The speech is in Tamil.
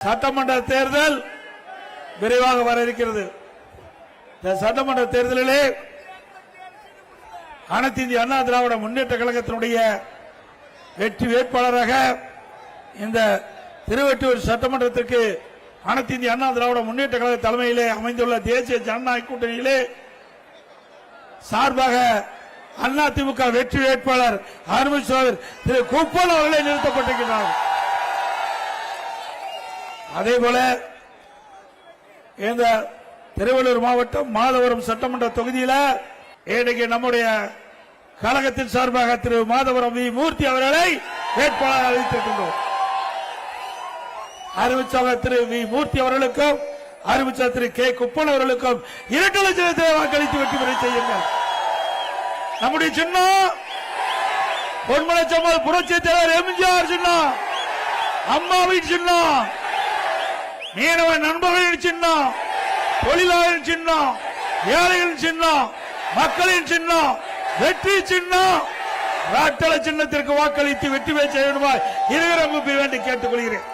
சட்டமன்ற தேர்தல் விரைவாக வர இருக்கிறது. இந்த சட்டமன்ற தேர்தலிலே அனைத்து இந்திய அண்ணா திராவிட முன்னேற்ற கழகத்தினுடைய வெற்றி வேட்பாளராக இந்த திருவெட்டூர் சட்டமன்றத்திற்கு அனைத்து இந்திய அண்ணா திராவிட முன்னேற்ற கழக தலைமையிலே அமைந்துள்ள தேசிய ஜனநாயக கூட்டணியிலே சார்பாக அதிமுக வெற்றி வேட்பாளர் அருமை சோதர் திரு குப்பன் அவர்களை நிறுத்தப்பட்டிருக்கிறார். அதேபோல இந்த திருவள்ளூர் மாவட்டம் மாதவரம் சட்டமன்ற தொகுதியில் இன்றைக்கு நம்முடைய கழகத்தின் சார்பாக திரு மாதவரம் வி மூர்த்தி அவர்களை வேட்பாளர் அறிவித்திருக்கின்றோம். அறிவிச்சவர் திரு வி மூர்த்தி அவர்களுக்கும் அறிவிச்சவர் திரு கே குப்பன் அவர்களுக்கும் 2 லட்சத்தை வாக்களித்து வெற்றி பெற செய்யுங்கள். நம்முடைய சின்னம் பொன்மனச்சம்மல் புரட்சி தலைவர் எம்ஜிஆர் சின்னம், அம்மாவின் சின்னம், மீனவ நண்பர்களின் சின்னம், தொழிலாளரின் சின்னம், ஏழைகளின் சின்னம், மக்களின் சின்னம், வெற்றி சின்னம். ராட்டள சின்னத்திற்கு வாக்களித்து வெற்றி பெற செய்ய வேண்டுமா இருவரும் வேண்டி கேட்டுக் கொள்கிறேன்.